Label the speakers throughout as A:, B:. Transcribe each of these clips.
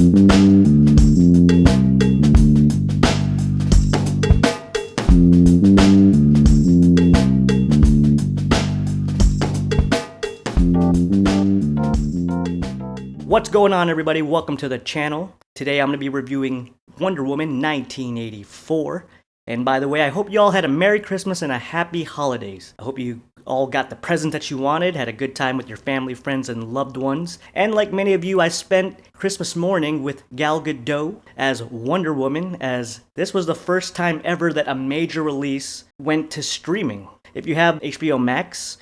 A: What's going on, everybody? Welcome to the channel. Today I'm going to be reviewing Wonder Woman 1984. And by the way, I hope you all had a Merry Christmas and a Happy Holidays. I hope you all got the present that you wanted, had a good time with your family, friends, and loved ones. And like many of you, I spent Christmas morning with Gal Gadot as Wonder Woman, as this was the first time ever that a major release went to streaming. If you have HBO Max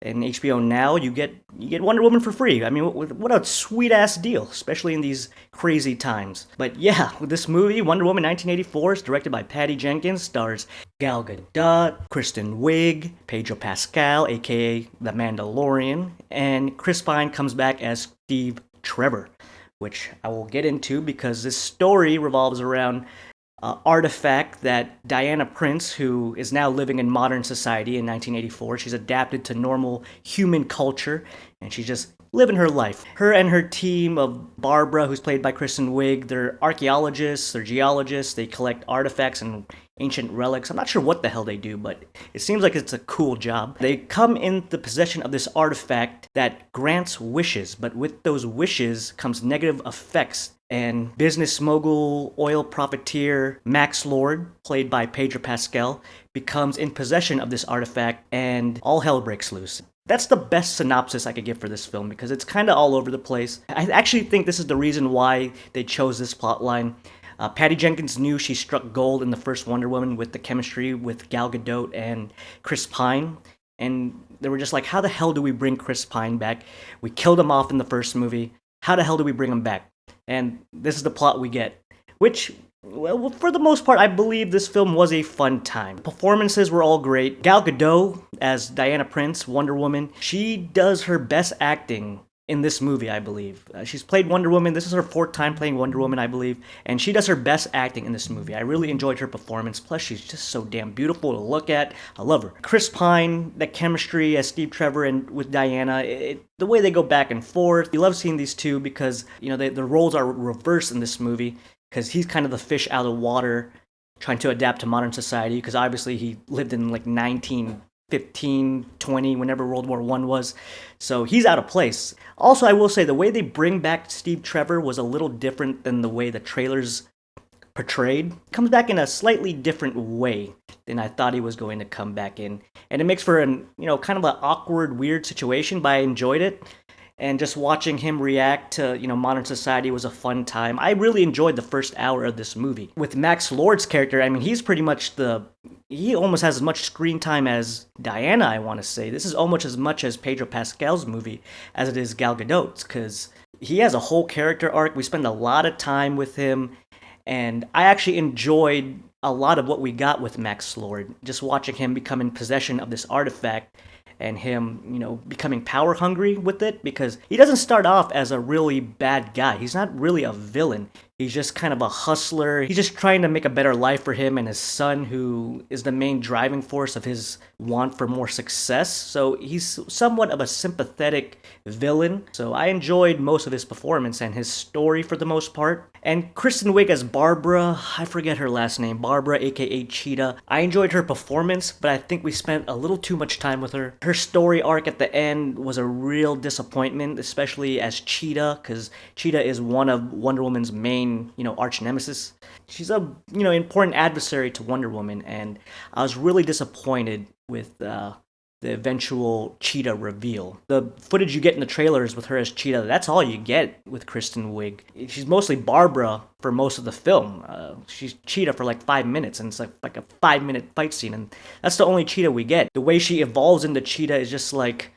A: and HBO Now, you get Wonder Woman for free. I mean, what a sweet-ass deal, especially in these crazy times. But yeah, with this movie, Wonder Woman 1984, is directed by Patty Jenkins, stars Gal Gadot, Kristen Wiig, Pedro Pascal, aka The Mandalorian, and Chris Pine comes back as Steve Trevor, which I will get into because this story revolves around artifact that Diana Prince, who is now living in modern society in 1984, she's adapted to normal human culture, and she's just living her life. Her and her team of Barbara, who's played by Kristen Wiig, they're archaeologists, they're geologists, they collect artifacts and ancient relics. I'm not sure what the hell they do, but it seems like it's a cool job. They come in the possession of this artifact that grants wishes, but with those wishes comes negative effects. And business mogul, oil profiteer Max Lord, played by Pedro Pascal, becomes in possession of this artifact, and all hell breaks loose. That's the best synopsis I could give for this film, because it's kind of all over the place. I actually think this is the reason why they chose this plotline. Patty Jenkins knew she struck gold in the first Wonder Woman with the chemistry with Gal Gadot and Chris Pine, and they were just like, how the hell do we bring Chris Pine back? We killed him off in the first movie. How the hell do we bring him back? And this is the plot we get, which, well, for the most part, I believe this film was a fun time. Performances were all great. Gal Gadot as Diana Prince, Wonder Woman, she does her best acting in this movie, I believe. She's played Wonder Woman. This is her fourth time playing Wonder Woman, I believe, and she does her best acting in this movie. I really enjoyed her performance. Plus, she's just so damn beautiful to look at. I love her. Chris Pine, that chemistry as Steve Trevor and with Diana, the way they go back and forth. You love seeing these two because, you know, the roles are reversed in this movie, because he's kind of the fish out of water trying to adapt to modern society, because obviously he lived in like 1915, 20, whenever World War I was. So he's out of place. Also, I will say the way they bring back Steve Trevor was a little different than the way the trailers portrayed. Comes back in a slightly different way than I thought he was going to come back in. And it makes for an, kind of an awkward, weird situation, but I enjoyed it. And just watching him react to, modern society was a fun time. I really enjoyed the first hour of this movie. With Max Lord's character, I mean, he's pretty much he almost has as much screen time as Diana, I want to say. This is almost as much as Pedro Pascal's movie as it is Gal Gadot's, because he has a whole character arc. We spend a lot of time with him, and I actually enjoyed a lot of what we got with Max Lord, just watching him become in possession of this artifact and him, becoming power hungry with it, because he doesn't start off as a really bad guy. He's not really a villain. He's just kind of a hustler. He's just trying to make a better life for him and his son, who is the main driving force of his want for more success. So he's somewhat of a sympathetic villain. So I enjoyed most of his performance and his story for the most part. And Kristen Wiig as Barbara, I forget her last name, Barbara aka Cheetah. I enjoyed her performance, but I think we spent a little too much time with her. Her story arc at the end was a real disappointment, especially as Cheetah, because Cheetah is one of Wonder Woman's main, arch nemesis. She's a, important adversary to Wonder Woman, and I was really disappointed with the eventual Cheetah reveal. The footage you get in the trailers with her as Cheetah, that's all you get with Kristen Wiig. She's mostly Barbara for most of the film. She's Cheetah for like 5 minutes, and it's like a 5-minute fight scene, and that's the only Cheetah we get. The way she evolves into Cheetah is just like,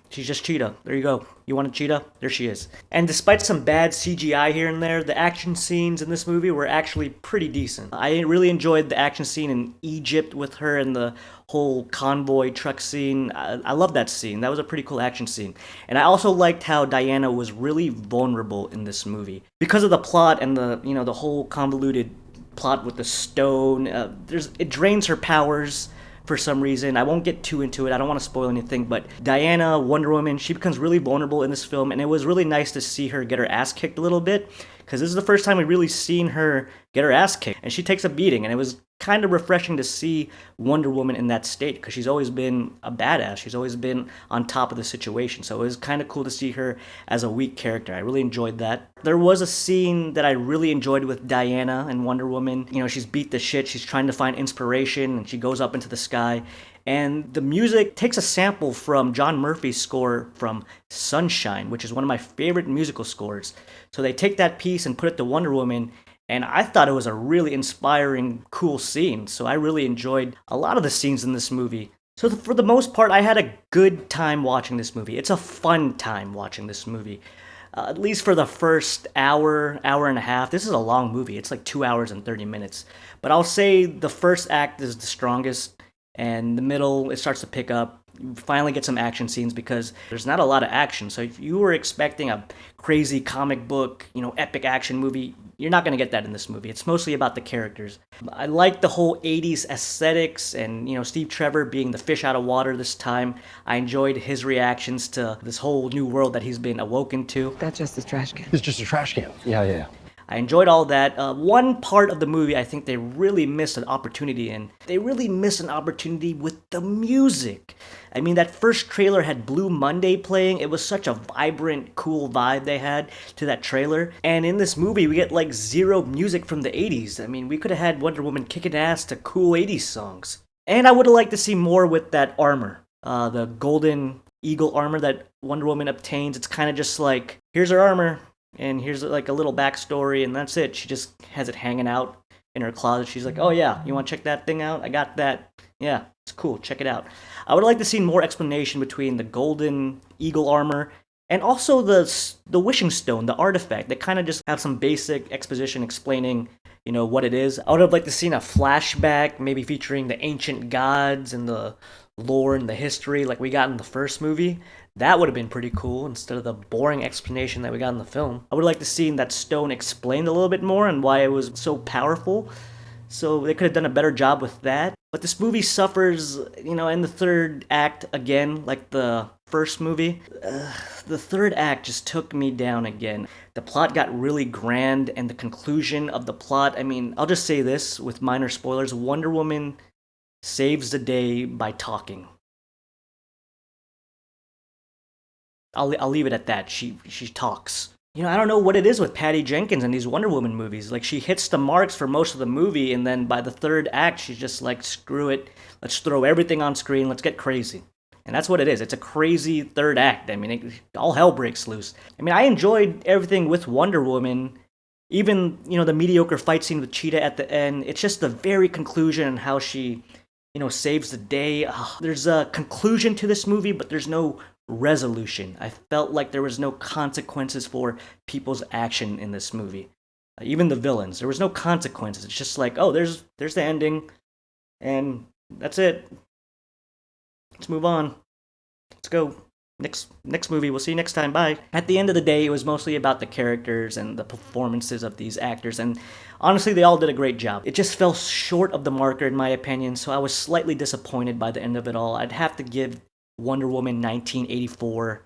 A: she's just Cheetah. There you go. You want a cheetah? There she is. And despite some bad CGI here and there, the action scenes in this movie were actually pretty decent. I really enjoyed the action scene in Egypt with her and the whole convoy truck scene. I love that scene. That was a pretty cool action scene. And I also liked how Diana was really vulnerable in this movie. Because of the plot and the whole convoluted plot with the stone, it drains her powers for some reason. I won't get too into it. I don't want to spoil anything, but Diana, Wonder Woman, she becomes really vulnerable in this film, and it was really nice to see her get her ass kicked a little bit, because this is the first time we really seen her get her ass kicked, and she takes a beating, and it was kind of refreshing to see Wonder Woman in that state, because she's always been a badass. She's always been on top of the situation, so it was kind of cool to see her as a weak character. I really enjoyed that. There was a scene that I really enjoyed with Diana and Wonder Woman. You know, she's beat the shit, she's trying to find inspiration, and she goes up into the sky. And the music takes a sample from John Murphy's score from Sunshine, which is one of my favorite musical scores. So they take that piece and put it to Wonder Woman, and I thought it was a really inspiring, cool scene. So I really enjoyed a lot of the scenes in this movie. So for the most part, I had a good time watching this movie. It's a fun time watching this movie. At least for the first hour, hour and a half. This is a long movie. It's like 2 hours and 30 minutes. But I'll say the first act is the strongest. And the middle, it starts to pick up. You finally get some action scenes because there's not a lot of action. So if you were expecting a crazy comic book, epic action movie, you're not going to get that in this movie. It's mostly about the characters. I like the whole 80s aesthetics and, Steve Trevor being the fish out of water this time. I enjoyed his reactions to this whole new world that he's been awoken to.
B: That's just a trash can.
C: It's just a trash can. Yeah.
A: I enjoyed all that. One part of the movie I think they really missed an opportunity in. They really missed an opportunity with the music. I mean, that first trailer had Blue Monday playing. It was such a vibrant, cool vibe they had to that trailer. And in this movie, we get like zero music from the 80s. I mean, we could have had Wonder Woman kicking ass to cool 80s songs. And I would have liked to see more with that armor. The golden eagle armor that Wonder Woman obtains. It's kind of just like, here's her armor. And here's like a little backstory, and that's it. She just has it hanging out in her closet. She's like, oh yeah, you want to check that thing out? I got that. Yeah, it's cool. Check it out. I would like to see more explanation between the golden eagle armor and also the wishing stone, the artifact. They kind of just have some basic exposition explaining, what it is. I would have liked to seen a flashback, maybe featuring the ancient gods and the lore and the history like we got in the first movie. That would have been pretty cool instead of the boring explanation that we got in the film. I would like to see that stone explained a little bit more and why it was so powerful. So they could have done a better job with that. But this movie suffers, in the third act again, like the first movie. The third act just took me down again. The plot got really grand, and the conclusion of the plot, I'll just say this with minor spoilers. Wonder Woman saves the day by talking. I'll leave it at that. She talks. I don't know what it is with Patty Jenkins in these Wonder Woman movies. Like, she hits the marks for most of the movie, and then by the third act, she's just like, screw it. Let's throw everything on screen. Let's get crazy. And that's what it is. It's a crazy third act. All hell breaks loose. I enjoyed everything with Wonder Woman. Even, the mediocre fight scene with Cheetah at the end. It's just the very conclusion and how she, saves the day. There's a conclusion to this movie, but there's no resolution. I felt like there was no consequences for people's action in this movie. Even the villains, there was no consequences. It's just like, oh, there's the ending, and that's it. Let's move on. Let's go. Next movie. We'll see you next time. Bye. At the end of the day, it was mostly about the characters and the performances of these actors, and honestly, they all did a great job. It just fell short of the marker, in my opinion, so I was slightly disappointed by the end of it all. I'd have to give Wonder Woman 1984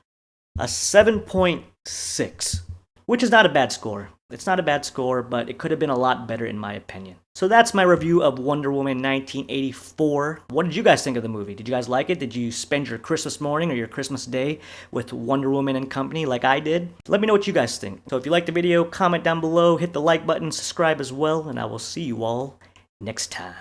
A: a 7.6, which is not a bad score. It's not a bad score, but it could have been a lot better in my opinion. So that's my review of Wonder Woman 1984. What did you guys think of the movie? Did you guys like it? Did you spend your Christmas morning or your Christmas day with Wonder Woman and company like I did? Let me know what you guys think. So if you liked the video, comment down below, hit the like button, subscribe as well, and I will see you all next time.